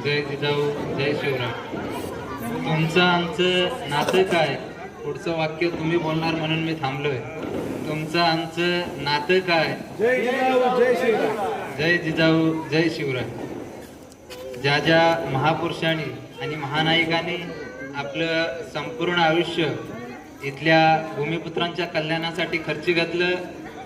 जय जिजाऊ जय शिवराय. तुमचं आमचं नातं काय? पुढचं वाक्य तुम्ही बोलणार म्हणून मी थांबलोय. तुमचं आमचं नातं काय? जय जिजाऊ जय शिवराय. जय जिजाऊ जय शिवराय. ज्या ज्या महापुरुषांनी आणि महानायकांनी आपलं संपूर्ण आयुष्य इथल्या भूमिपुत्रांच्या कल्याणासाठी खर्ची घातलं,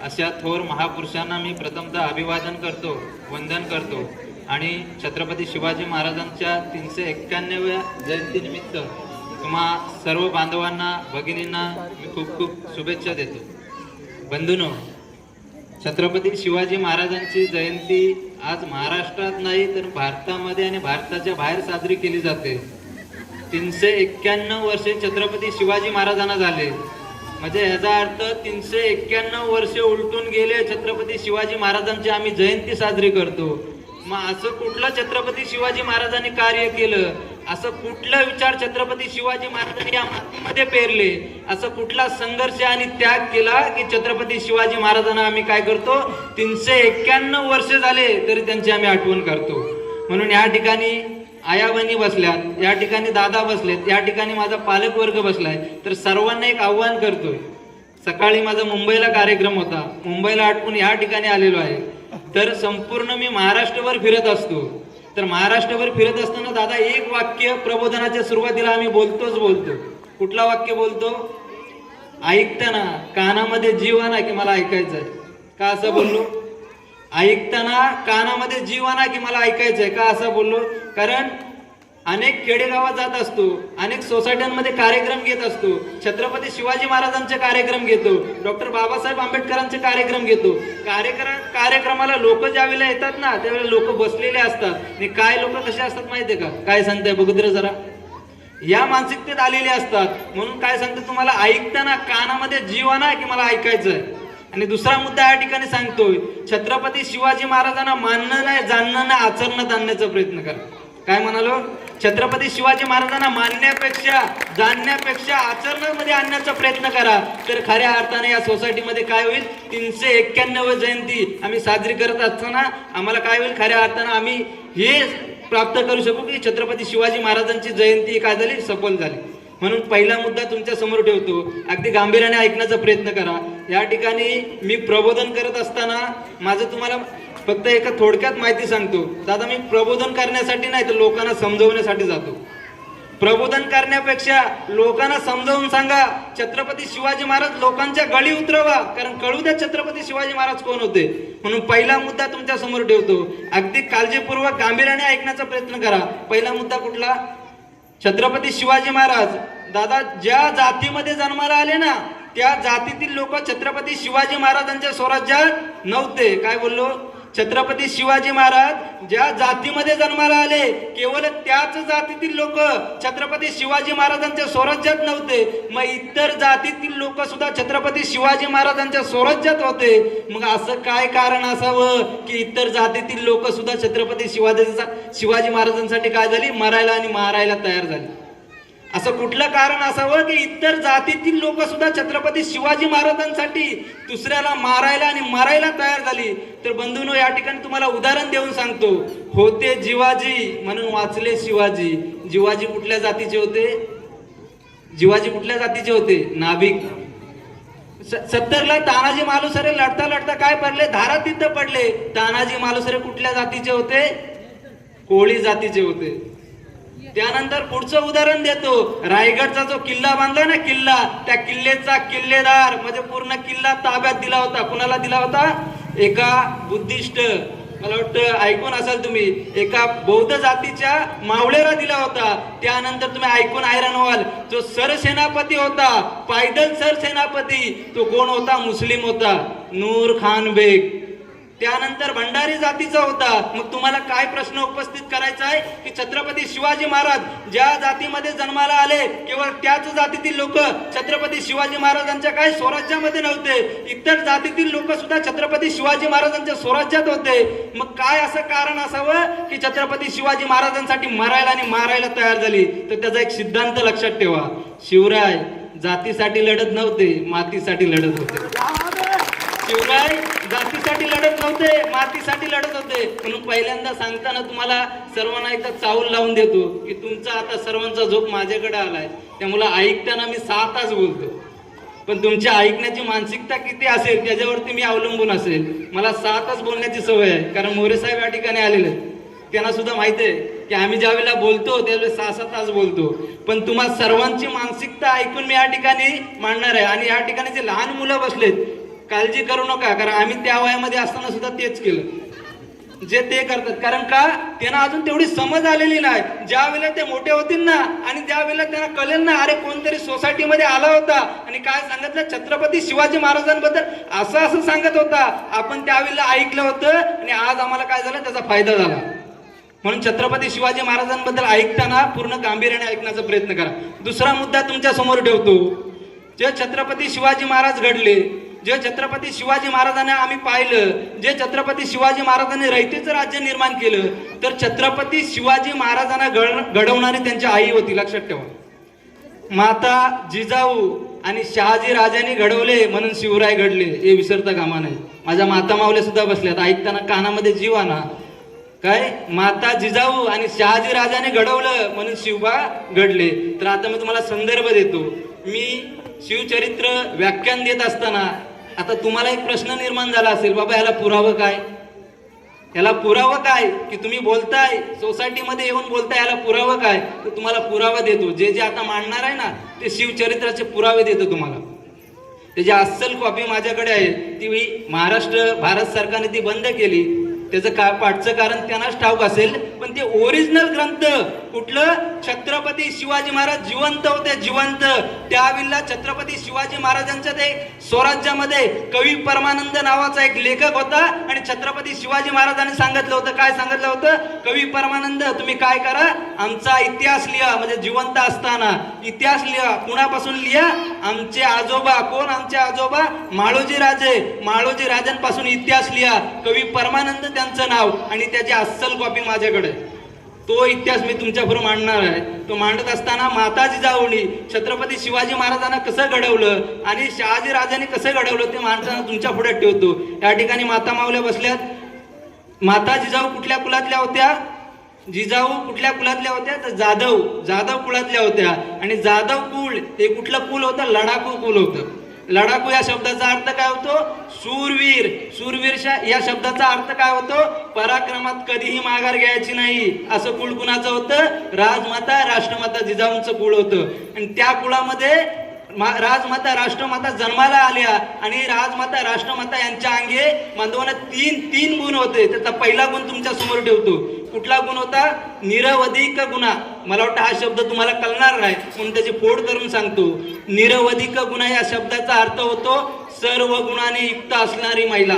अशा थोर महापुरुषांना मी प्रथमतः अभिवादन करतो, वंदन करतो आणि छत्रपती शिवाजी महाराजांच्या 391व्या जयंतीनिमित्त तुम्हा सर्व बांधवांना, भगिनींना मी खूप खूप शुभेच्छा देतो. बंधूंनो, छत्रपती शिवाजी महाराजांची जयंती आज महाराष्ट्रात नाही तर भारतामध्ये आणि भारताच्या बाहेर साजरी केली जाते. 391 वर्षे छत्रपती शिवाजी महाराजांना झाले, म्हणजे याचा अर्थ 391 वर्षे उलटून गेले छत्रपती शिवाजी महाराजांची आम्ही जयंती साजरी करतो. मग असं कुठलं छत्रपती शिवाजी महाराजांनी कार्य केलं, असं कुठला विचार छत्रपती शिवाजी महाराजांनी या मातीमध्ये पेरले, असं कुठला संघर्ष आणि त्याग केला की छत्रपती शिवाजी महाराजांना आम्ही काय करतो, 391 वर्ष झाले तरी त्यांची आम्ही आठवण करतो. म्हणून या ठिकाणी आया बहिणी बसल्यात, या ठिकाणी दादा बसलेत, या ठिकाणी माझा पालक वर्ग बसलाय, तर सर्वांना एक आव्हान करतोय. सकाळी माझा मुंबईला कार्यक्रम होता, मुंबईला आटपून या ठिकाणी आलेलो आहे. तर संपूर्ण मी महाराष्ट्रभर फिरत असतो. तर महाराष्ट्रभर फिरत असताना दादा एक वाक्य प्रबोधनाच्या सुरुवातीला आम्ही बोलतो. कुठला वाक्य बोलतो? ऐकताना कानामध्ये जीव आणा की मला ऐकायचंय. का असं बोललो? ऐकताना कानामध्ये जीव आणा की मला ऐकायचंय. का असं बोललो? कारण अनेक खेडेगावात जात असतो, अनेक सोसायट्यांमध्ये कार्यक्रम घेत असतो, छत्रपती शिवाजी महाराजांचे कार्यक्रम घेतो, डॉक्टर बाबासाहेब आंबेडकरांचे कार्यक्रम घेतो. कार्यक्रमाला लोक ज्यावेळेला येतात ना, त्यावेळेला लोक बसलेले असतात. आणि काय लोक कसे असतात माहितीये का? काय सांगताय बघू जरा. या मानसिकतेत आलेले असतात. म्हणून काय सांगतो तुम्हाला, ऐकताना कानामध्ये जीव आणा की मला ऐकायचंय. आणि दुसरा मुद्दा या ठिकाणी सांगतोय, छत्रपती शिवाजी महाराजांना मानणं नाही, जाणणं नाही, आचरणात आणण्याचा प्रयत्न करा. काय म्हणालो? छत्रपती शिवाजी महाराजांना मानण्यापेक्षा, जाणण्यापेक्षा आचरणामध्ये आणण्याचा प्रयत्न करा. तर खऱ्या अर्थाने या सोसायटीमध्ये काय होईल, 391 जयंती आम्ही साजरी करत असताना आम्हाला काय होईल, खऱ्या अर्थानं आम्ही हे प्राप्त करू शकू की छत्रपती शिवाजी महाराजांची जयंती काय झाली, सफल झाली. म्हणून पहिला मुद्दा तुमच्या समोर ठेवतो, अगदी गांभीर्याने ऐकण्याचा प्रयत्न करा. या ठिकाणी मी प्रबोधन करत असताना माझं तुम्हाला फक्त एका थोडक्यात माहिती सांगतो. दादा मी प्रबोधन करण्यासाठी नाही तर लोकांना समजवण्यासाठी जातो. प्रबोधन करण्यापेक्षा लोकांना समजावून सांगा, छत्रपती शिवाजी महाराज लोकांच्या गळी उतरवा, कारण कळू द्या छत्रपती शिवाजी महाराज कोण होते. म्हणून पहिला मुद्दा तुमच्या समोर ठेवतो, अगदी काळजीपूर्वक गांभीर्याने ऐकण्याचा प्रयत्न करा. पहिला मुद्दा कुठला? छत्रपती शिवाजी महाराज दादा ज्या जातीमध्ये जन्माला आले ना, त्या जातीतील लोक छत्रपती शिवाजी महाराजांच्या स्वराज्यात नव्हते. काय बोललो? छत्रपती शिवाजी महाराज ज्या जातीमध्ये जन्माला आले, केवळ त्याच जातीतील लोक छत्रपती शिवाजी महाराजांच्या स्वराज्यात नव्हते. मग इतर जातीतील लोक सुद्धा छत्रपती शिवाजी महाराजांच्या स्वराज्यात होते. मग असं काय कारण असावं की इतर जातीतील लोक सुद्धा छत्रपती शिवाजी महाराजांसाठी काय झाली, मरायला आणि मारायला तयार झाली? असं कुठलं कारण असावं की इतर जातीतील लोक सुद्धा छत्रपती शिवाजी महाराजांसाठी दुसऱ्याला मारायला आणि मारायला तयार झाली? तर बंधूंनो, या ठिकाणी तुम्हाला उदाहरण देऊन सांगतो. होते जिवाजी म्हणून वाचले शिवाजी. जिवाजी कुठल्या जातीचे होते? जिवाजी कुठल्या जातीचे होते? नाभिक. 70ला तानाजी मालुसरे लढता लढता काय पडले, धारातीर्थ पडले. तानाजी मालुसरे कुठल्या जातीचे होते? कोळी जातीचे होते. त्यानंतर पुढचं उदाहरण देतो, रायगडचा जो किल्ला बांधला ना, किल्ला, त्या किल्ल्याचा किल्लेदार म्हणजे पूर्ण किल्ला ताब्यात दिला होता. कुणाला दिला होता? एका बुद्धिस्ट, मला वाटतं ऐकून असाल तुम्ही, एका बौद्ध जातीच्या मावळेला दिला होता. त्यानंतर तुम्ही ऐकून हैराण व्हाल, जो सरसेनापती होता, पायदल सरसेनापती, तो कोण होता? मुस्लिम होता, नूर खान बेग. त्यानंतर भंडारी जातीचा होता. मग तुम्हाला काय प्रश्न उपस्थित करायचा आहे की छत्रपती शिवाजी महाराज ज्या जातीमध्ये जन्माला आले, केवळ त्याच जातीतील लोक छत्रपती शिवाजी महाराजांच्या काय स्वराज्यामध्ये नव्हते, इतर जातीतील लोक सुद्धा छत्रपती शिवाजी महाराजांच्या स्वराज्यात होते. मग काय असं कारण असावं की छत्रपती शिवाजी महाराजांसाठी मरायला आणि मारायला तयार झाली? तर त्याचा एक सिद्धांत लक्षात ठेवा, शिवराय जातीसाठी लढत नव्हते, मातीसाठी लढत होते. शिवराय जातीसाठी लढत नव्हते, होते, मातीसाठी लढत होते. म्हणून पहिल्यांदा सांगताना तुम्हाला सर्वांना एकदा चावल लावून देतो की तुमचा आता सर्वांचा झोप माझ्याकडे आलाय. त्यामुळे ऐकताना मी 6 तास बोलतो, पण तुमच्या ऐकण्याची मानसिकता किती असेल त्याच्यावरती मी अवलंबून असेल. मला 6 तास बोलण्याची सवय आहे, कारण मोरे साहेब या ठिकाणी आलेले आहेत. त्यांना सुद्धा माहिती आहे की आम्ही ज्या वेळेला बोलतो त्यावेळेस 6-6 तास बोलतो. पण तुम्हा सर्वांची मानसिकता ऐकून मी या ठिकाणी मांडणार आहे. आणि या ठिकाणी जे लहान मुलं बसलेत, काळजी करू नका, कारण आम्ही त्या वयामध्ये असताना सुद्धा तेच केलं जे ते करतात. कारण का, त्यांना अजून तेवढी समज आलेली नाही. ज्या वेळेला ते मोठे होतील ना आणि ज्या वेळेला त्यांना कळेल ना, अरे कोणतरी सोसायटीमध्ये आला होता आणि काय सांगितलं, छत्रपती शिवाजी महाराजांबद्दल असं असं सांगत होता, आपण त्यावेळेला ऐकलं होतं आणि आज आम्हाला काय झालं, त्याचा फायदा झाला. म्हणून छत्रपती शिवाजी महाराजांबद्दल ऐकताना पूर्ण गांभीर्याने ऐकण्याचा प्रयत्न करा. दुसरा मुद्दा तुमच्या समोर ठेवतो. जे छत्रपती शिवाजी महाराज घडले, जे छत्रपती शिवाजी महाराजांना आम्ही पाहिलं, जे छत्रपती शिवाजी महाराजांनी रयतेचं राज्य निर्माण केलं, तर छत्रपती शिवाजी महाराजांना घडवणारी त्यांची आई होती, लक्षात ठेवा. माता जिजाऊ आणि शहाजी राजांनी घडवले म्हणून शिवराय घडले, हे विसरता कामा नये. माझ्या माता मावल्या सुद्धा बसल्यात, ऐकताना कानामध्ये जीव आणा. काय, माता जिजाऊ आणि शहाजी राजाने घडवलं म्हणून शिवबा घडले. तर आता मी तुम्हाला संदर्भ देतो. मी शिवचरित्र व्याख्यान देत असताना आता तुम्हाला एक प्रश्न निर्माण झाला असेल, बाबा याला पुरावं काय, याला पुरावं काय की तुम्ही बोलताय सोसायटीमध्ये येऊन बोलताय, याला पुरावं काय. तर तुम्हाला पुरावा देतो. जे जे आता मांडणार आहे ना ते शिवचरित्राचे पुरावे देतो तुम्हाला. त्याची अस्सल कॉपी माझ्याकडे आहे. ती भारत सरकारने ती बंद केली. त्याचं पाठचं कारण त्यांनाच ठाऊक असेल, पण ते ओरिजिनल ग्रंथ कुठलं, छत्रपती शिवाजी महाराज जिवंत होते, जिवंत. त्यावेळेला छत्रपती शिवाजी महाराजांच्या ते स्वराज्यामध्ये कवी परमानंद नावाचा एक लेखक होता आणि छत्रपती शिवाजी महाराजांनी सांगितलं होतं, काय सांगितलं होतं, कवी परमानंद तुम्ही काय करा, आमचा इतिहास लिहा, म्हणजे जिवंत असताना इतिहास लिहा. कुणापासून लिहा, आमचे आजोबा, कोण आमचे आजोबा, माळोजी राजांपासून इतिहास लिहा. कवी परमानंद त्यांचं नाव आणि त्याची अस्सल कॉपी माझ्याकडे. तो इतिहास मी तुमच्याबरोबर मांडणार आहे. तो मांडत असताना माता जिजाऊनी छत्रपती शिवाजी महाराजांना कसं घडवलं आणि शहाजी राजांनी कसं घडवलं ते मांडताना तुमच्या पुढे ठेवतो. या ठिकाणी माता मावल्या बसल्यात. माता जिजाऊ कुठल्या कुलातल्या होत्या, जिजाऊ कुठल्या कुलातल्या होत्या, तर जाधव कुळातल्या होत्या. आणि जाधव कुळ हे कुठलं कुल होतं, लढाकू कुल होतं. लढाकू या शब्दाचा अर्थ काय होतो, शूरवीर. या शब्दाचा अर्थ काय होतो, पराक्रमात कधीही माघार घ्यायची नाही. असं कुळ कुणाचं होतं, राजमाता राष्ट्रमाता जिजाऊंचं कुळ होतं. आणि त्या कुळामध्ये राजमाता राष्ट्रमाता जन्माला आल्या आणि राजमाता राष्ट्रमाता यांच्या अंगे बांधवांना तीन गुण होते. त्याचा पहिला गुण तुमच्या समोर ठेवतो. कुठला गुण होता, निरवधिक गुणा. मला वाटतं हा शब्द तुम्हाला कळणार नाही म्हणून त्याची फोड करून सांगतो. निरवधिक गुणा या शब्दाचा अर्थ होतो सर्व गुणाने युक्त असणारी महिला.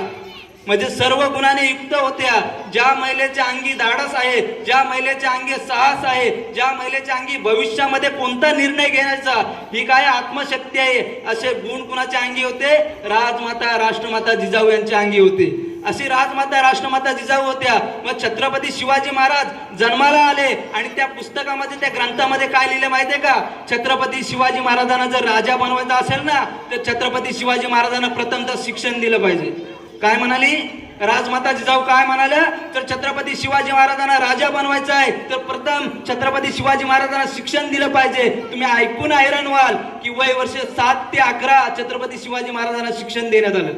म्हणजे सर्व गुणाने युक्त होत्या. ज्या महिलेच्या अंगी धाडस आहे, ज्या महिलेच्या अंगी साहस आहे, ज्या महिलेच्या अंगी भविष्यामध्ये कोणता निर्णय घेण्याचा ही काय आत्मशक्ती आहे, असे गुण कुणाच्या अंगी होते, राजमाता राष्ट्रमाता जिजाऊ यांच्या अंगी होते. अशी राजमाता राष्ट्रमाता जिजाऊ होत्या. मग छत्रपती शिवाजी महाराज जन्माला आले आणि त्या पुस्तकामध्ये, त्या ग्रंथामध्ये काय लिहिलं माहितीये का, छत्रपती शिवाजी महाराजांना जर राजा बनवायचा असेल ना तर छत्रपती शिवाजी महाराजांना प्रथमतः शिक्षण दिलं पाहिजे. काय म्हणाली राजमाता जिजाऊ, काय म्हणाल्या, तर छत्रपती शिवाजी महाराजांना राजा बनवायचा आहे तर प्रथम छत्रपती शिवाजी महाराजांना शिक्षण दिलं पाहिजे. तुम्ही ऐकून हैराण व्हाल की वय वर्ष 7 ते 11 छत्रपती शिवाजी महाराजांना शिक्षण देण्यात आलं.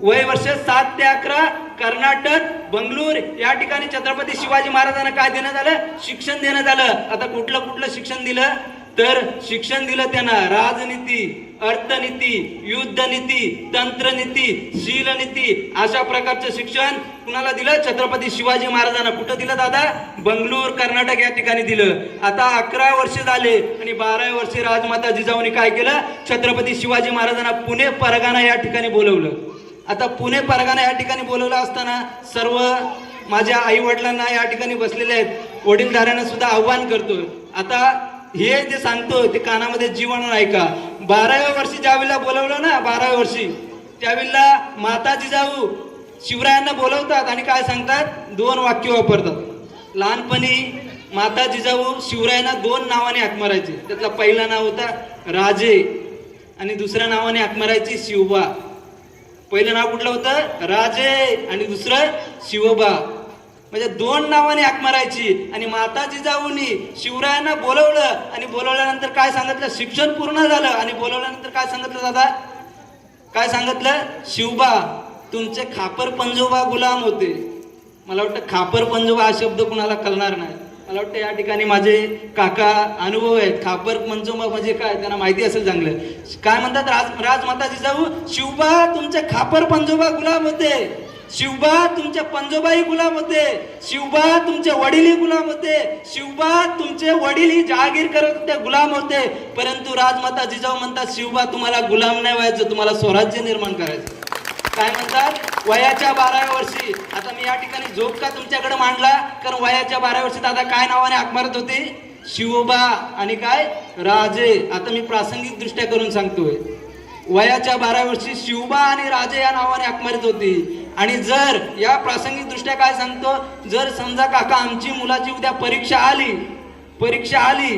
वय वर्ष 7 ते 11 कर्नाटक बंगळूर या ठिकाणी छत्रपती शिवाजी महाराजांना काय देण्यात आलं, शिक्षण देण्यात आलं. आता कुठलं शिक्षण दिलं, तर शिक्षण दिलं त्यांना राजनीती, अर्थनीती, युद्धनीती, तंत्रनीती, शीलनीती अशा प्रकारचं शिक्षण कुणाला दिलं, छत्रपती शिवाजी महाराजांना. कुठं दिलं दादा, बंगळूर कर्नाटक या ठिकाणी दिलं. आता 11 वर्ष झाले आणि 12व्या वर्षी राजमाता जिजाऊनी काय केलं, छत्रपती शिवाजी महाराजांना पुणे परगाणा या ठिकाणी बोलवलं. आता पुणे परगाणा या ठिकाणी बोलवलं असताना सर्व माझ्या आई वडिलांना या ठिकाणी बसलेले आहेत, वडीलधाऱ्यांना सुद्धा आव्हान करतोय. आता हे जे सांगतो ते कानामध्ये जीवन ऐका. 12व्या वर्षी ज्यावेळेला बोलवलं ना, 12व्या वर्षी त्यावेळेला माता जिजाऊ शिवरायांना बोलवतात आणि काय सांगतात, 2 वाक्य वापरतात. लहानपणी माता जिजाऊ शिवरायांना 2 नावाने हाक मारायचे. त्यातला पहिला नाव होता राजे आणि दुसऱ्या नावाने हाक मारायची शिवबा. पहिलं नाव कुठलं होतं? राजे, आणि दुसरं शिवबा. म्हणजे दोन नावाने हाक मारायची. आणि माता जिजाऊनी शिवरायांना बोलवलं, आणि बोलवल्यानंतर काय सांगितलं? शिक्षण पूर्ण झालं, आणि बोलवल्यानंतर काय सांगितलं दादा? काय सांगितलं? शिवबा तुमचे खापर पंजोबा गुलाम होते. मला वाटतं खापर पंजोबा हा शब्द कुणाला कळणार नाही. मला वाटतं या ठिकाणी माझे काका अनुभव आहेत. खापर पंजोबा म्हणजे काय त्यांना माहिती असेल चांगलं. काय म्हणतात? राजमाता जिजाऊ, शिवबा तुमचे खापर पंजोबा गुलाम होते, शिवबा तुमचे पंजोबाई गुलाम होते, शिवबा तुमचे वडीलही गुलाम होते, शिवबा तुमचे वडीलही जहागीर करत होते, गुलाम होते. परंतु राजमाता जिजाऊ म्हणतात, शिवबा तुम्हाला गुलाम नाही व्हायचं, तुम्हाला स्वराज्य निर्माण करायचं. काय म्हणतात? वयाच्या 12व्या वर्षी. आता मी या ठिकाणी जोक का तुमच्याकडे मांडला, कारण वयाच्या 12व्या वर्षी दादा काय नावाने हाक मारत होते? शिवबा आणि काय? राजे. आता मी प्रासंगिक दृष्ट्या करून सांगतोय. वयाच्या 12व्या वर्षी शिवबा आणि राजे या नावाने हाक मारत होती. आणि जर या प्रासंगिक दृष्ट्या काय सांगतो, जर समजा काका आमची मुलाची उद्या परीक्षा आली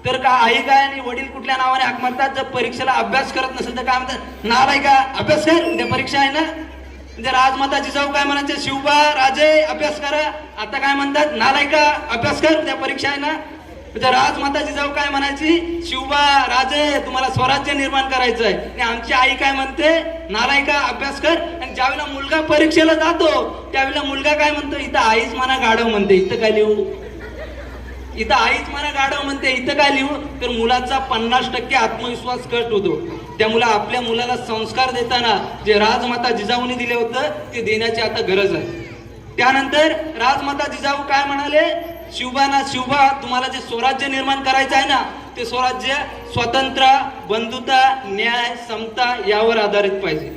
तर का आई काय आणि वडील कुठल्या नावाने हाक मारतात? जर परीक्षेला अभ्यास करत नसेल तर काय म्हणतात? नालायका अभ्यास कर, उद्या परीक्षा आहे ना. म्हणजे राजमाता जिजाऊ काय म्हणायचे? शिवबा राजे अभ्यास करा. आता काय म्हणतात? नालायका अभ्यास कर, उद्या परीक्षा आहे ना. म्हणजे राजमाता जिजाऊ काय म्हणायची? शिवबा राजे तुम्हाला स्वराज्य निर्माण करायचं आहे. आणि आमची आई काय म्हणते? नालायका अभ्यास कर. आणि ज्यावेळेला मुलगा परीक्षेला जातो त्यावेळेला मुलगा काय म्हणतो? इथं आईच म्हणा गाढव म्हणते, इथं काय लिहू? इथं आईच म्हणा गाढव म्हणते, इथं काय लिहू? तर मुलाचा 50% आत्मविश्वास कट होतो. त्यामुळे आपल्या मुलाला संस्कार देताना जे राजमाता जिजाऊने दिले होतं ते देण्याची आता गरज आहे. त्यानंतर राजमाता जिजाऊ काय म्हणाले? शिवबा तुम्हाला जे स्वराज्य निर्माण करायचं आहे ना, ते स्वराज्य स्वातंत्र्य, बंधुता, न्याय, समता यावर आधारित पाहिजे.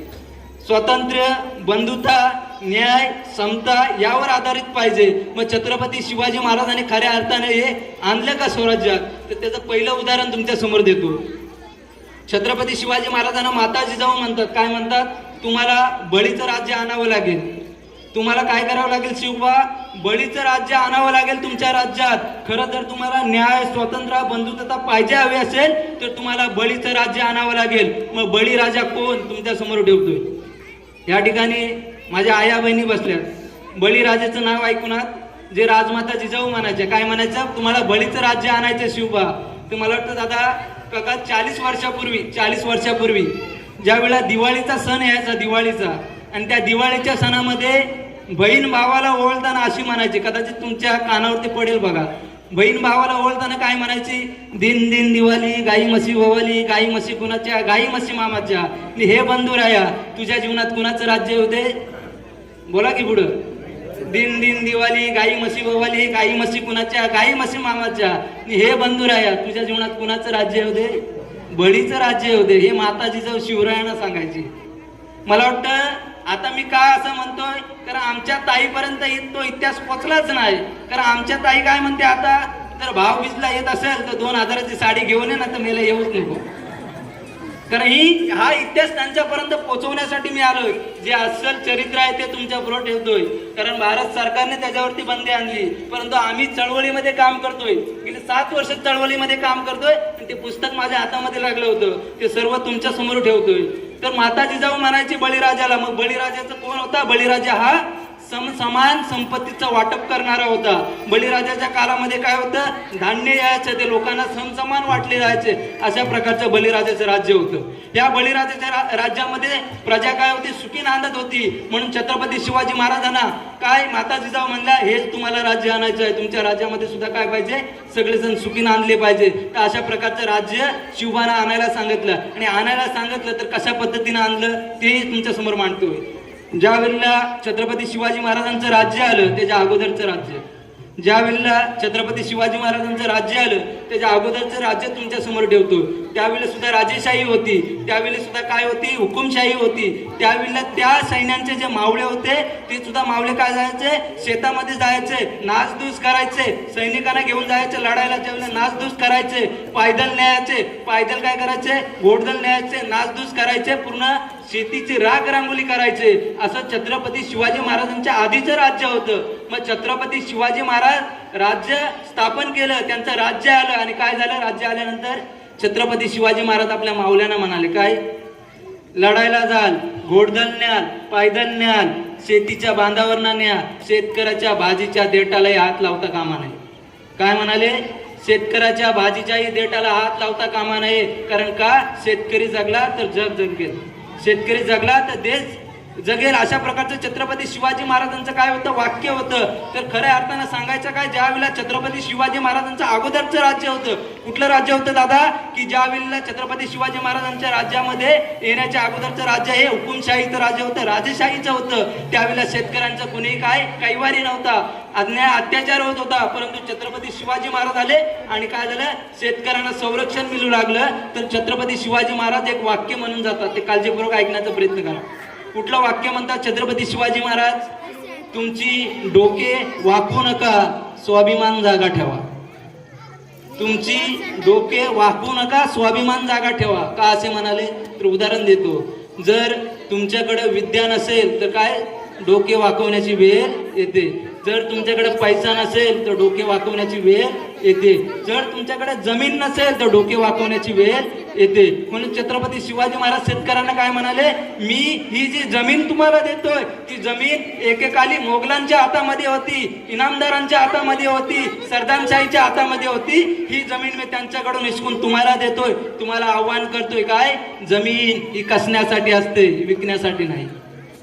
स्वातंत्र्य, बंधुता, न्याय, समता यावर आधारित पाहिजे. मग छत्रपती शिवाजी महाराजांनी खऱ्या अर्थाने हे आणलं का स्वराज्यात? तर त्याचं पहिलं उदाहरण तुमच्या समोर देतो. छत्रपती शिवाजी महाराजांना माता जिजाऊ म्हणतात. काय म्हणतात? तुम्हाला बळीचं राज्य आणावं लागेल. तुम्हाला काय करावं लागेल? शिवबा बळीचं राज्य आणावं लागेल तुमच्या राज्यात. खरं जर तुम्हाला न्याय, स्वातंत्र्य, बंधुता पाहिजे हवी असेल तर तुम्हाला बळीचं राज्य आणावं लागेल. मग बळी राजा कोण? तुमच्या समोर ठेवतोय. या ठिकाणी माझ्या आया बहिणी बसल्यात. बळीराजाचं नाव ऐकूनात जे राजमाता जिजाऊ म्हणायचे. काय म्हणायचं? तुम्हाला बळीचं राज्य आणायचं शिवबा. तर मला वाटतं दादा काका 40 वर्षापूर्वी ज्या वेळेला दिवाळीचा सण यायचा, दिवाळीचा, आणि त्या दिवाळीच्या सणामध्ये बहीण भावाला ओवाळताना अशी म्हणायची, कदाचित तुमच्या कानावरती पडेल बघा. बहीण भावाला ओवाळताना काय म्हणायची? दिन दिन दिवाळी, गाई म्हशी भवाली, गाई म्हशी कुणाच्या? गाई म्हशी मामाच्या. हे बंधू राया तुझ्या जीवनात कुणाचं राज्य होते? बोला की पुढं. दिन दिन दिवाळी, गाई म्हशी भवाली, गाई म्हशी कुणाच्या? गाई म्हशी मामाच्या. हे बंधू राया तुझ्या जीवनात कुणाचं राज्य होते? बळीचं राज्य होते. हे माता जिजाऊ शिवरायांना सांगायची. मला वाटतं आता मी का असं म्हणतोय, कारण आमच्या ताईपर्यंत तो इतिहास पोचलाच नाही. कारण आमच्या ताई काय म्हणते, आता जर भाऊबीजला येत असेल तर 2000ची साडी घेऊन ये, ना तर मेला येऊच नको. कारण हा इतिहास त्यांच्यापर्यंत पोहोचवण्यासाठी मी आलोय. जे अस्सल चरित्र आहे ते तुमच्या बरोबर ठेवतोय. कारण भारत सरकारने त्याच्यावरती बंदी आणली, परंतु आम्ही चळवळीमध्ये काम करतोय. गेली 7 वर्ष चळवळीमध्ये काम करतोय. आणि ते पुस्तक माझ्या हातामध्ये लागलं होतं, ते सर्व तुमच्या समोर ठेवतोय. तर माता जिजाऊ म्हणायची बळीराजाला. मग बळीराजाचं कोण होता? बळीराजा हा समान संपत्तीचं वाटप करणारा होता. बळीराजाच्या काळामध्ये काय होतं? धान्य यायचं, ते लोकांना समसमान वाटले जायचे. अशा प्रकारचं बळीराजाचं राज्य होतं. या बळीराजाच्या राज्यामध्ये प्रजा काय होती? सुखी नांदत होती. म्हणून छत्रपती शिवाजी महाराजांना काय माता जिजाऊ म्हणल्या, हेच तुम्हाला राज्य आणायचं आहे. तुमच्या राज्यामध्ये सुद्धा काय पाहिजे? सगळेजण सुखी नांदले पाहिजे. तर अशा प्रकारचं राज्य शिवबानं आणायला सांगितलं. आणि आणायला सांगितलं तर कशा पद्धतीनं आणलं ते तुमच्या समोर मांडतोय. ज्या वेळेला छत्रपती शिवाजी महाराजांचं राज्य आलं त्याच्या अगोदरचं राज्य, ज्या वेळेला छत्रपती शिवाजी महाराजांचं राज्य आलं त्याच्या अगोदरचं राज्य तुमच्या समोर ठेवतो. त्यावेळेस सुद्धा राजेशाही होती. त्यावेळेस सुद्धा काय होती? हुकुमशाही होती. त्यावेळेला त्या सैन्यांचे जे मावळे होते ते सुद्धा मावळे काय जायचे? शेतामध्ये जायचे, नाचधूस करायचे. सैनिकांना घेऊन जायचे लढायला. त्यावेळेला नाचधूस करायचे, पायदल न्यायचे. पायदल काय करायचे? घोडदल न्यायचे, नाचधूस करायचे, पूर्ण शेतीची राख रांगोली करायचे. असं छत्रपती शिवाजी महाराजांच्या आधीचं राज्य होतं. मग छत्रपती शिवाजी महाराज राज्य स्थापन केलं, त्यांचं राज्य आलं. आणि काय झालं? राज्य आल्यानंतर छत्रपती शिवाजी महाराज आपल्या मावल्यांना म्हणाले, काय लढायला जाल, घोडदळ न्याल, पायदळ न्याल, शेतीच्या बांधावर न्या, शेतकऱ्याच्या भाजीच्या देठालाही हात लावता कामा नये. काय म्हणाले? शेतकऱ्याच्या भाजीच्याही देठाला हात लावता कामा नये. कारण का? शेतकरी जगला तर जग जगेल, शेतकरी जगला तर देश जगेल. अशा प्रकारचं छत्रपती शिवाजी महाराजांचं काय होतं? वाक्य होतं. तर खऱ्या अर्थानं सांगायचं काय, ज्या वेळेला छत्रपती शिवाजी महाराजांचं अगोदरचं राज्य होतं, कुठलं राज्य होतं दादा? की ज्या वेळेला छत्रपती शिवाजी महाराजांच्या राज्यामध्ये येण्याच्या अगोदरचं राज्य हे हुकुमशाहीचं राज्य होतं, राजेशाहीचं होतं. त्यावेळेला शेतकऱ्यांचं कुणीही काय कैवारी नव्हता, अन्याय अत्याचार होत होता. परंतु छत्रपती शिवाजी महाराज आले आणि काय झालं? शेतकऱ्यांना संरक्षण मिळू लागलं. तर छत्रपती शिवाजी महाराज एक वाक्य म्हणून जातात, ते काळजीपूर्वक ऐकण्याचा प्रयत्न करा. कुठलं वाक्य म्हणतात छत्रपती शिवाजी महाराज? तुमची डोके वाकवू नका, स्वाभिमान जागा ठेवा. तुमची डोके वाकवू नका, स्वाभिमान जागा ठेवा. का असे म्हणाले? तर उदाहरण देतो. जर तुमच्याकडे विद्या नसेल तर काय? डोके वाकवण्याची वेळ येते. जर तुमच्याकडे पैसा नसेल तर डोके वाकवण्याची वेळ येते. जर तुमच्याकडे जमीन नसेल तर डोके वाकवण्याची वेळ येते. म्हणून छत्रपती शिवाजी महाराज शेतकऱ्यांना काय म्हणाले? मी ही जी जमीन तुम्हाला देतोय, ती जमीन एकेकाली मोगलांच्या हातामध्ये होती, इनामदारांच्या हातामध्ये होती, सरदारशाहीच्या हातामध्ये होती. ही जमीन मी त्यांच्याकडून हिसकून तुम्हाला देतोय. तुम्हाला आव्हान करतोय काय? जमीन ही कसण्यासाठी असते, विकण्यासाठी नाही.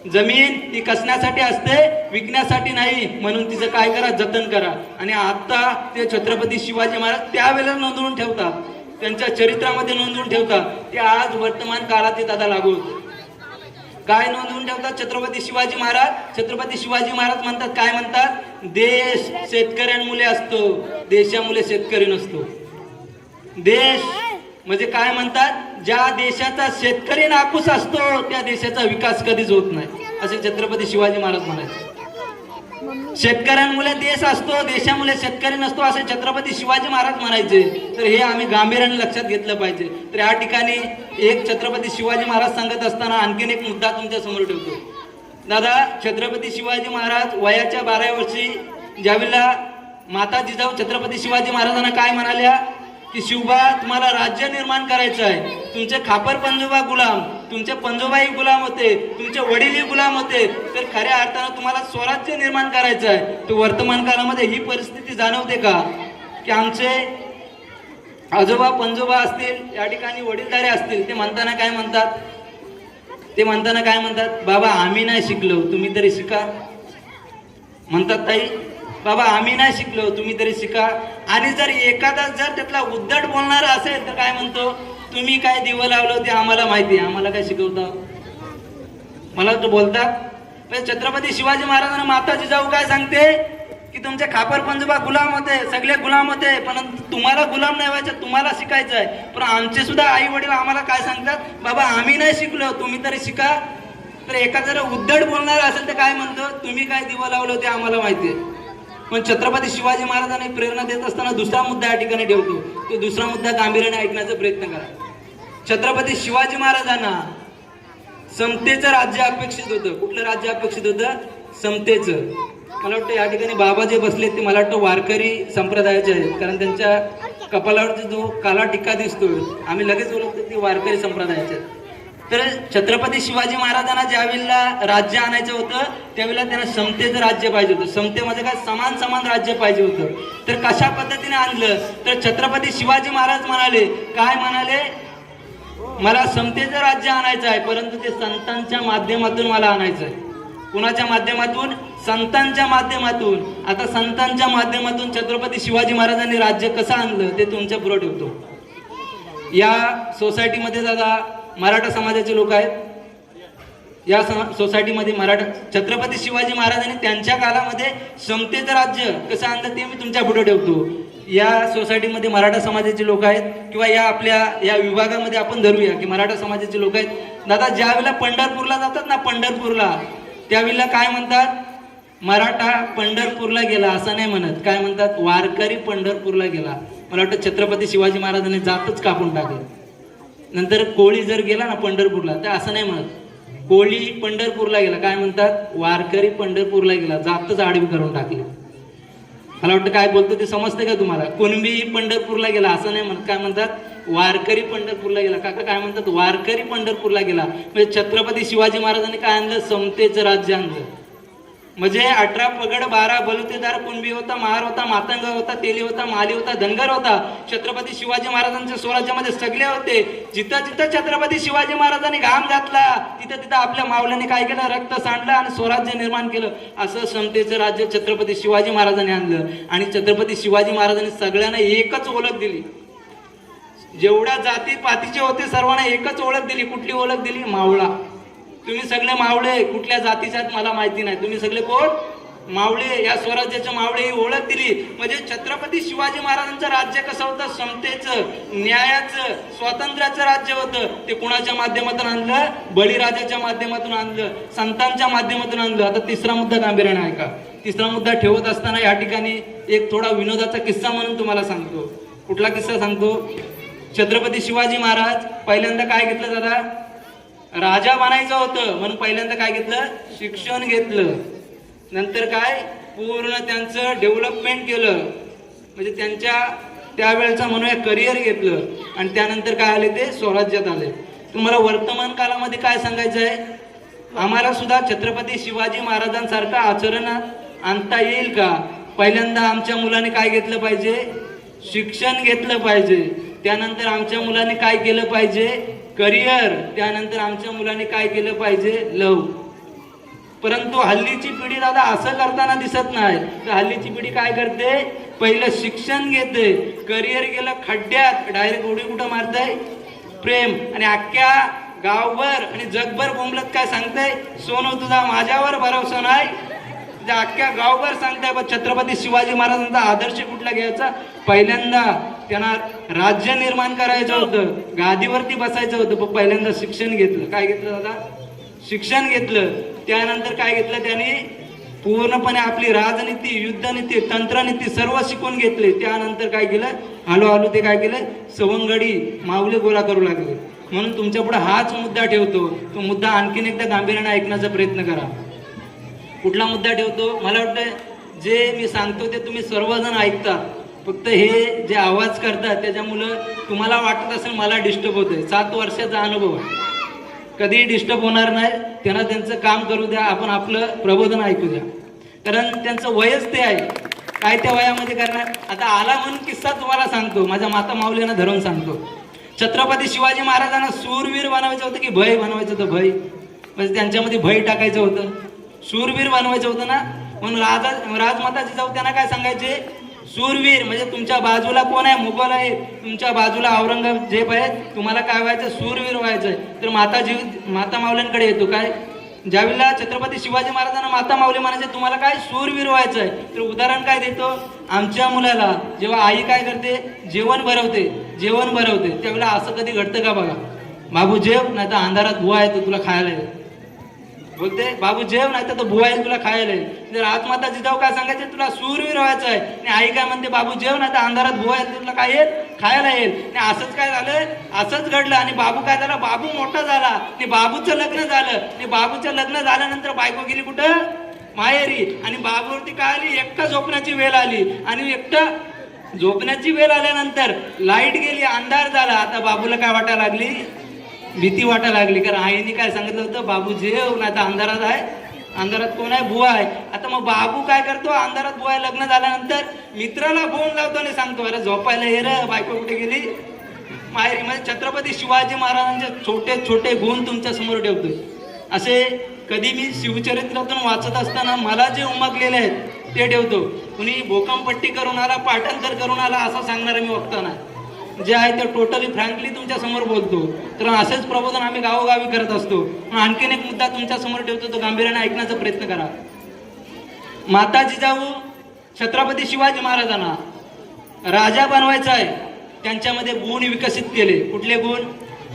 जमीन ही कसण्यासाठी असते, विकण्यासाठी नाही. म्हणून तिचं काय करा? जतन करा. आणि आता ते छत्रपती शिवाजी महाराज त्यावेळेला नोंदवून ठेवतात, त्यांच्या चरित्रामध्ये नोंदवून ठेवतात. ते आज वर्तमान काळात ते दादा लागू होतं. काय नोंदवून ठेवतात छत्रपती शिवाजी महाराज? छत्रपती शिवाजी महाराज म्हणतात, काय म्हणतात? देश शेतकऱ्यांमुळे असतो, देशामुळे शेतकरी नसतो. देश म्हणजे काय म्हणतात? ज्या देशाचा शेतकरी नाखूष असतो त्या देशाचा विकास कधीच होत नाही, असे छत्रपती शिवाजी महाराज म्हणायचे. शेतकऱ्यांमुळे देश असतो, देशामुळे शेतकरी नसतो, असे छत्रपती शिवाजी महाराज म्हणायचे. तर हे आम्ही गांभीर्याने लक्षात घेतलं पाहिजे. तर या ठिकाणी एक छत्रपती शिवाजी महाराज सांगत असताना आणखीन एक मुद्दा तुमच्या समोर ठेवतो. दादा, छत्रपती शिवाजी महाराज वयाच्या 12व्या वर्षी ज्यावेळेला माता जिजाऊ छत्रपती शिवाजी महाराजांना काय म्हणाल्या? की शिवबा, तुम्हाला राज्य निर्माण करायचं आहे. तुमचे खापर पंजोबा गुलाम, तुमचे पंजोबाई गुलाम होते, तुमचे वडीलही गुलाम होते. तर खऱ्या अर्थानं तुम्हाला स्वराज्य निर्माण करायचं आहे. तर वर्तमान काळामध्ये ही परिस्थिती जाणवते का? की आमचे आजोबा पंजोबा असतील, या ठिकाणी वडीलधारे असतील, ते म्हणताना काय म्हणतात? ते म्हणताना काय म्हणतात? बाबा आम्ही नाही शिकलो, तुम्ही तरी शिका. म्हणतात ताई, बाबा आम्ही नाही शिकलो, तुम्ही तरी शिका. आणि जर एखादा जर त्यातला उद्धट बोलणारा असेल तर काय म्हणतो? तुम्ही काय दिवं लावलं ते आम्हाला माहिती आहे, आम्हाला काय शिकवता? मला तर बोलतात. पण छत्रपती शिवाजी महाराजांना माता जिजाऊ काय सांगते? की तुमचे खापर पंजोबा गुलाम होते, सगळे गुलाम होते, पण तुम्हाला गुलाम नाही व्हायचं, तुम्हाला शिकायचं आहे. पण आमचे सुद्धा आई वडील आम्हाला काय सांगतात? बाबा आम्ही नाही शिकलो, तुम्ही तरी शिका. तर एखादा जर उद्धट बोलणारा असेल तर काय म्हणतो? तुम्ही काय दिवं लावलं ते आम्हाला माहिती आहे. पण छत्रपती शिवाजी महाराजांनी प्रेरणा देत असताना दुसरा मुद्दा या ठिकाणी ठेवतो. तो दुसरा मुद्दा गांभीर्याने ऐकण्याचा प्रयत्न करा. छत्रपती शिवाजी महाराजांना समतेचं राज्य अपेक्षित होतं. कुठलं राज्य अपेक्षित होतं? समतेचं. मला वाटतं या ठिकाणी बाबा जे बसले ते मला वाटतं वारकरी संप्रदायाचे आहेत, कारण त्यांच्या कपालावरती जो काला टिक्का दिसतोय आम्ही लगेच ओळखतो ते वारकरी संप्रदायाचे आहेत. तर छत्रपती शिवाजी महाराजांना ज्यावेळेला राज्य आणायचं होतं त्यावेळेला त्यांना समतेचं राज्य पाहिजे होतं. समतेमध्ये काय? समान समान राज्य पाहिजे होतं. तर कशा पद्धतीने आणलं? तर छत्रपती शिवाजी महाराज म्हणाले, काय म्हणाले? मला समतेचं राज्य आणायचं आहे, परंतु ते संतांच्या माध्यमातून मला आणायचं आहे. कुणाच्या माध्यमातून? संतांच्या माध्यमातून. आता संतांच्या माध्यमातून छत्रपती शिवाजी महाराजांनी राज्य कसं आणलं ते तुमच्या पुढे ठेवतो. या सोसायटीमध्ये दादा मराठा समाजाचे लोक आहेत. या सोसायटीमध्ये मराठा छत्रपती शिवाजी महाराजांनी त्यांच्या काळामध्ये समतेचं राज्य कसं आणलं ते मी तुमच्या पुढे ठेवतो. या सोसायटीमध्ये मराठा समाजाचे लोक आहेत, किंवा या आपल्या या विभागामध्ये आपण धरूया की मराठा समाजाचे लोक आहेत. दादा, ज्या वेळेला पंढरपूरला जातात ना, पंढरपूरला, त्यावेळेला काय म्हणतात? मराठा पंढरपूरला गेला असं नाही म्हणत. काय म्हणतात? वारकरी पंढरपूरला गेला. मला वाटतं छत्रपती शिवाजी महाराजांनी जातच कापून टाकलं. नंतर कोळी जर गेला ना पंढरपूरला तर असं नाही म्हणत, कोळी पंढरपूरला गेला. काय म्हणतात? वारकरी पंढरपूरला गेला, जातच आडवी करून टाकली. मला वाटतं काय बोलतो ते समजतं का तुम्हाला? कुणबी पंढरपूरला गेला असं नाही म्हणत, काय म्हणतात? वारकरी पंढरपूरला गेला. काका काय म्हणतात? वारकरी पंढरपूरला गेला. म्हणजे छत्रपती शिवाजी महाराजांनी काय आणलं? समतेचं राज्य आणलं. म्हणजे 18 पगड 12 बलुतेदार कुणबी होता, महार होता, मातंग होता, तेली होता, माली होता, धनगर होता. छत्रपती शिवाजी महाराजांच्या स्वराज्यामध्ये सगळे होते. जिथं जिथं छत्रपती शिवाजी महाराजांनी घाम घातला तिथं तिथं आपल्या मावल्याने काय केलं? रक्त सांडलं आणि स्वराज्य निर्माण केलं. असं समतेचं राज्य छत्रपती शिवाजी महाराजांनी आणलं. आणि छत्रपती शिवाजी महाराजांनी सगळ्यांना एकच ओळख दिली. जेवढ्या जाती पातीचे होते सर्वांना एकच ओळख दिली. कुठली ओळख दिली? मावळा. तुम्ही सगळे मावळे. कुठल्या जातीचे आहेत मला माहिती नाही, तुम्ही सगळे कोण? मावळे. या स्वराज्याचे मावळे ही ओळख दिली. म्हणजे छत्रपती शिवाजी महाराजांचं राज्य कसं होतं? समतेचं, न्यायाचं, स्वातंत्र्याचं राज्य होतं. ते कुणाच्या माध्यमातून आणलं? बळीराजाच्या माध्यमातून आणलं, संतांच्या माध्यमातून आणलं. आता तिसरा मुद्दा गांभीर्याने ऐका. तिसरा मुद्दा ठेवत असताना या ठिकाणी एक थोडा विनोदाचा किस्सा म्हणून तुम्हाला सांगतो. कुठला किस्सा सांगतो? छत्रपती शिवाजी महाराज पहिल्यांदा काय घेतलं दादा? राजा बनायचं होतं म्हणून पहिल्यांदा काय घेतलं? शिक्षण घेतलं. नंतर काय? पूर्ण त्यांचं डेव्हलपमेंट केलं. म्हणजे त्यांच्या त्यावेळेचा म्हणूया करिअर घेतलं. आणि त्यानंतर काय आले? ते स्वराज्यात आले. तुम्हाला वर्तमान काळामध्ये काय सांगायचं आहे? आम्हाला सुद्धा छत्रपती शिवाजी महाराजांसारखं आचरण आणता येईल का? पहिल्यांदा आमच्या मुलाने काय घेतलं पाहिजे? शिक्षण घेतलं पाहिजे. त्यानंतर आमच्या मुलाने काय केलं पाहिजे? करिअर. त्यानंतर आमच्या मुलाने काय केलं पाहिजे? लव. परंतु हल्लीची पिढी दादा असं करताना दिसत नाही. तर हल्लीची पिढी काय करते? पहिलं शिक्षण घेते, करिअर गेलं खड्ड्यात, डायरेक्ट उडी कुठं मारताय? प्रेम. आणि अख्ख्या गावभर आणि जगभर बोंबलत काय सांगताय? सोनू तुझा माझ्यावर भरोसा नाही. अख्ख्या गावभर सांगताय पण छत्रपती शिवाजी महाराजांचा आदर्श कुठला घ्यायचा? पहिल्यांदा त्यांना राज्य निर्माण करायचं होतं, गादीवरती बसायचं होतं, पण पहिल्यांदा शिक्षण घेतलं. काय घेतलं दादा? शिक्षण घेतलं. त्यानंतर काय घेतलं त्याने? पूर्णपणे आपली राजनीती, युद्धनीती, तंत्रनीती सर्व शिकून घेतले. त्यानंतर काय केलं? हळूहळू ते काय केलं? सवंगडी माऊली गोळा करू लागले. म्हणून तुमच्या पुढे हाच मुद्दा ठेवतो. तो मुद्दा आणखीन एकदा गांभीर्याने ऐकण्याचा प्रयत्न करा. कुठला मुद्दा ठेवतो? मला वाटतं जे मी सांगतो ते तुम्ही सर्वजण ऐकतात. फक्त हे जे आवाज करतात त्याच्यामुळं तुम्हाला वाटत असेल मला डिस्टर्ब होतंय. 7 वर्षाचा अनुभव आहे, कधीही डिस्टर्ब होणार नाही. त्यांना त्यांचं काम करू द्या, आपण आपलं प्रबोधन ऐकू द्या. कारण त्यांचं वयच ते आहे. काय त्या वयामध्ये करणार? आता आला म्हणून किस्सा तुम्हाला सांगतो, माझ्या माता माऊलींना धरून सांगतो. छत्रपती शिवाजी महाराजांना शूरवीर बनवायचं होतं की भय बनवायचं होतं? भय. म्हणजे त्यांच्यामध्ये भय टाकायचं होतं, शूरवीर बनवायचं होतं ना. म्हणून राजमाता जिजाऊ त्यांना काय सांगायचे? शूरवीर. म्हणजे तुमच्या बाजूला कोण आहे? मुघल आहे. तुमच्या बाजूला औरंगजेब आहे. तुम्हाला काय व्हायचं? शूरवीर व्हायचंय. तर माता माऊलींकडे येतो काय? ज्यावेळेला छत्रपती शिवाजी महाराजांना माता माऊली म्हणायचे तुम्हाला काय? शूरवीर व्हायचंय. तर उदाहरण काय देतो? आमच्या मुलाला जेव्हा आई काय करते? जेवण भरवते. त्यावेळेला असं कधी घडतं का बघा? बाबू जेव, नाही तर अंधारात बुवा येतो तुला खायला येईल. बोलते बाबू जेव, नाही तर बुवा येईल तुला खायला येईल. जर राजमाता जिजाऊ काय सांगायचे? तुला शूरवीर व्हायचं आहे. आणि आई काय म्हणते? बाबू जेव, नाही तर अंधारात बुवा येईल तुला काय येईल? खायला येईल. आणि असंच काय झालं? असंच घडलं. आणि बाबू काय झाला? बाबू मोठा झाला आणि बाबूचं लग्न झालं. आणि बाबूचं लग्न झाल्यानंतर बायको गेली कुठं? माहेरी. आणि बाबूवरती काय आली? एकटा झोपण्याची वेळ आली. आणि एकटा झोपण्याची वेळ आल्यानंतर लाईट गेली, अंधार झाला. आता बाबूला काय वाटायला लागली? भीती वाटायला लागली. कारण आईने काय सांगितलं होतं? बाबू जेव, नाही तर अंधारात आहे. अंधारात कोण आहे? बुवा आहे. आता मग बाबू काय करतो? अंधारात बुवा आहे. लग्न झाल्यानंतर मित्राला फोन लावतो आणि सांगतो अरे झोपायला ये रे, बायको कुठे गेली? माहेरी. म्हणजे छत्रपती शिवाजी महाराजांचे छोटे छोटे गुण तुमच्या समोर ठेवतोय. असे कधी मी शिवचरित्रातून वाचत असताना मला जे उमगलेले आहेत ते ठेवतो. कुणी भोकंपट्टी करून आला, पाठांतर करून आला असं सांगणार मी वक्ता नाही. जे आहे ते टोटली फ्रँकली तुमच्या समोर बोलतो. तर असेच प्रबोधन आम्ही गावोगावी करत असतो. आणखीन एक मुद्दा तुमच्या समोर ठेवतो, तो गांभीर्याने ऐकण्याचा प्रयत्न करा. माता जिजाऊ छत्रपती शिवाजी महाराजांना राजा बनवायचा आहे, त्यांच्यामध्ये गुण विकसित केले. कुठले गुण?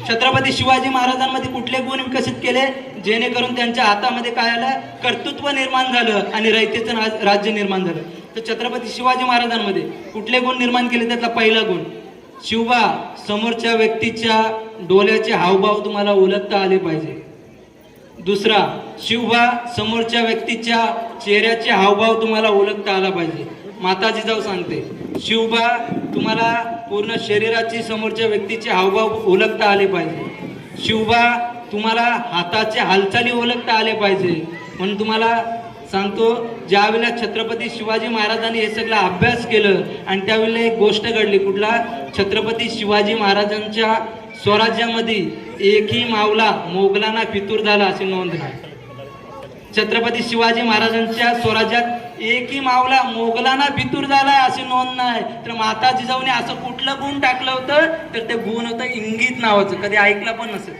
छत्रपती शिवाजी महाराजांमध्ये कुठले गुण विकसित केले? जेणेकरून त्यांच्या हातामध्ये काय आलं? कर्तृत्व निर्माण झालं आणि रयतेचं राज्य निर्माण झालं. तर छत्रपती शिवाजी महाराजांमध्ये कुठले गुण निर्माण केले? त्यातला पहिला गुण शिवबा, समोरच्या व्यक्तीच्या डोळ्याचे हावभाव तुम्हाला ओळखता आले पाहिजे. दुसरा शिवबा, समोरच्या व्यक्तीच्या चेहऱ्याचे हावभाव तुम्हाला ओळखता आला पाहिजे. माता जिजाऊ सांगते, शिवबा तुम्हाला पूर्ण शरीराची समोरच्या व्यक्तीचे हावभाव ओळखता आले पाहिजे. शिवबा तुम्हाला हाताचे हालचाली ओळखता आले पाहिजे. म्हणून तुम्हाला सांगतो, ज्यावेळेला छत्रपती शिवाजी महाराजांनी हे सगळं अभ्यास केलं आणि त्यावेळेला एक गोष्ट घडली. कुठला? छत्रपती शिवाजी महाराजांच्या स्वराज्यामध्ये एकही मावला मोगलांना फितूर झाला अशी नोंद नाही. छत्रपती शिवाजी महाराजांच्या स्वराज्यात एकही मावला मोगलांना फितूर झाला अशी नोंद नाही. तर माता जिजाऊने असं कुठलं गुण टाकलं होतं? तर ते गुण होतं इंगित नावाचं. कधी ऐकलं पण नसेल.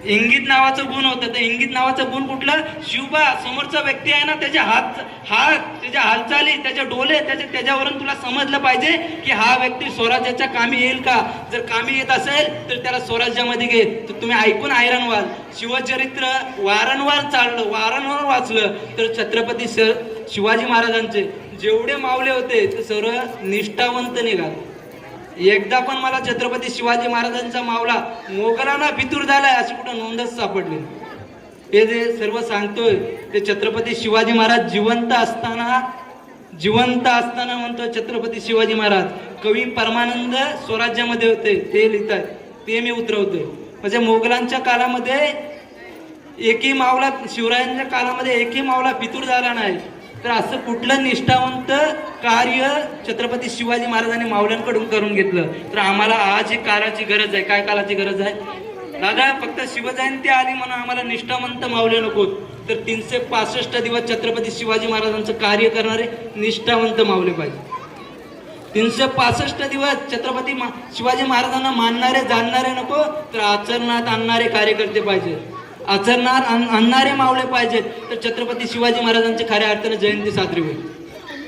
इंगित नावाचं गुण होतं. तर इंगित नावाचं गुण कुठलं? शिवबा समोरचा व्यक्ती आहे ना, त्याचे हात त्याच्या हालचाली, त्याचे डोले, त्याच्यावरून तुला समजलं पाहिजे की हा व्यक्ती स्वराज्याच्या कामी येईल का. जर कामी येत असेल तर त्याला स्वराज्यामध्ये घे. तर तुम्ही ऐकून हैराण व्हाल. शिवचरित्र वारंवार चाललं, वारंवार वाचलं तर छत्रपती शिवाजी महाराजांचे जेवढे मावले होते ते सर्व निष्ठावंत निघाले. एकदा पण मला छत्रपती शिवाजी महाराजांचा मावला मोगलांना फितूर झालाय अशी कुठं नोंदच सापडली. हे जे सर्व सांगतोय ते छत्रपती शिवाजी महाराज जिवंत असताना म्हणतोय. छत्रपती शिवाजी महाराज कवी परमानंद स्वराज्यामध्ये होते ते लिहितात, ते मी उतरवतोय. म्हणजे मोगलांच्या काळामध्ये एकही मावला, शिवरायांच्या काळामध्ये एकही मावला फितूर झाला नाही. तर असं कुठलं निष्ठावंत कार्य छत्रपती शिवाजी महाराजांनी मावल्यांकडून करून घेतलं. तर आम्हाला आज ही काळाची गरज आहे. काय काळाची गरज आहे दादा? फक्त शिवजयंती आली म्हणून आम्हाला निष्ठावंत मावले नकोत, तर 365 दिवस छत्रपती शिवाजी महाराजांचं कार्य करणारे निष्ठावंत मावले पाहिजे. 365 दिवस छत्रपती शिवाजी महाराजांना मानणारे, जाणणारे नको, तर आचरणात आणणारे कार्यकर्ते पाहिजे. आचरणात आणणारे मावले पाहिजेत. तर छत्रपती शिवाजी महाराजांची खऱ्या अर्थाने जयंती साजरी होईल.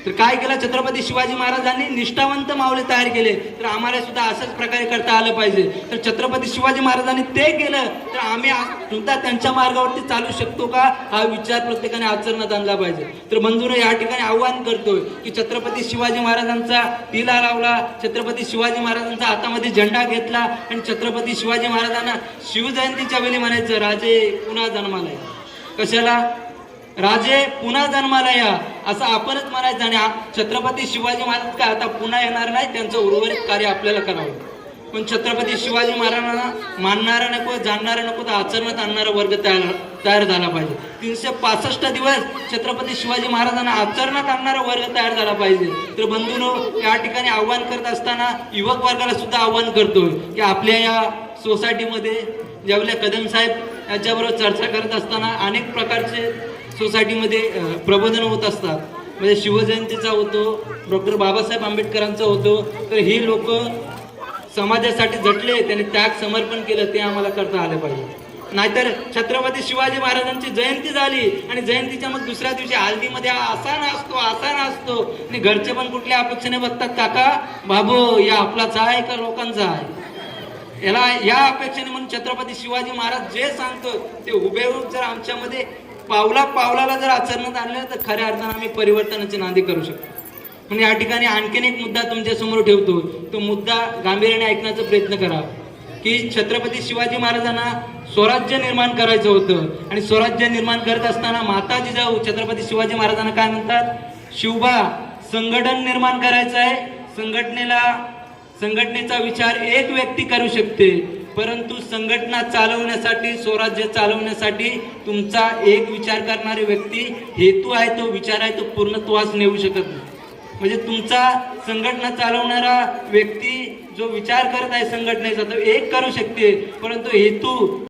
तर काय केलं छत्रपती शिवाजी महाराजांनी? निष्ठावंत मावले तयार केले. तर आम्हाला सुद्धा अशाच प्रकारे करता आलं पाहिजे. तर छत्रपती शिवाजी महाराजांनी ते केलं तर आम्ही सुद्धा त्यांच्या मार्गावरती चालू शकतो का, हा विचार प्रत्येकाने आचरणात आणला पाहिजे. तर बंधूंनो, या ठिकाणी आव्हान करतोय की छत्रपती शिवाजी महाराजांचा तिला लावला, छत्रपती शिवाजी महाराजांचा हातामध्ये झेंडा घेतला आणि छत्रपती शिवाजी महाराजांना शिवजयंतीच्या वेळी म्हणायचं, राजे पुन्हा जन्माला या. कशाला? राजे पुन्हा जन्माला या असं आपणच म्हणायचं. आणि छत्रपती शिवाजी महाराज काय आता पुन्हा येणार नाही, त्यांचं उर्वरित कार्य आपल्याला करावं. पण छत्रपती शिवाजी महाराजांना मानणारा नको, जाणणारा नको, तर आचरणात आणणारा वर्ग तयार झाला पाहिजे. 365 दिवस छत्रपती शिवाजी महाराजांना आचरणात आणणारा वर्ग तयार झाला पाहिजे. तर बंधूंनो, या ठिकाणी आव्हान करत असताना युवक वर्गाला सुद्धा आव्हान करतोय की आपल्या या सोसायटीमध्ये ज्यावेळेला कदम साहेब याच्याबरोबर चर्चा करत असताना अनेक प्रकारचे सोसायटीमध्ये प्रबोधन होत असतात. म्हणजे शिवजयंतीचा होतो, डॉक्टर बाबासाहेब आंबेडकरांचा होतो. तर ही लोक समाजासाठी झटले, त्यांनी त्याग समर्पण केलं, ते आम्हाला करता आलं पाहिजे. नाहीतर छत्रपती शिवाजी महाराजांची जयंती झाली आणि जयंतीच्या मग दुसऱ्या दिवशी हल्दीमध्ये असा नसतो आणि घरचे पण कुठल्या अपेक्षेने बघतात, काका बाबू या आपलाच आहे का लोकांचा आहे, याला या अपेक्षेने. म्हणून छत्रपती शिवाजी महाराज जे सांगतो ते हुबेहूब जर आमच्यामध्ये पावलाला जर आचरणात आणलं तर खऱ्या अर्थानं आम्ही परिवर्तनाची नांदी करू शकतो. म्हणून या ठिकाणी आणखीन एक मुद्दा तुमच्या समोर ठेवतो. तो मुद्दा गांभीर्याने ऐकण्याचा प्रयत्न करा की छत्रपती शिवाजी महाराजांना स्वराज्य निर्माण करायचं होतं आणि स्वराज्य निर्माण करत असताना माता जिजाऊ छत्रपती शिवाजी महाराजांना काय म्हणतात? शिवबा संघटन निर्माण करायचं आहे. संघटनेचा विचार एक व्यक्ती करू शकते, परंतु संघटना चालवण्यासाठी, स्वराज्य चालवण्यासाठी तुमचा एक विचार करणारी व्यक्ती हेतू आहे, तो विचार आहे, तो पूर्णत्वास नेऊ शकत नाही. म्हणजे तुमचा संघटना चालवणारा व्यक्ती जो विचार करत आहे संघटनेचा तो एक करू शकते, परंतु हेतू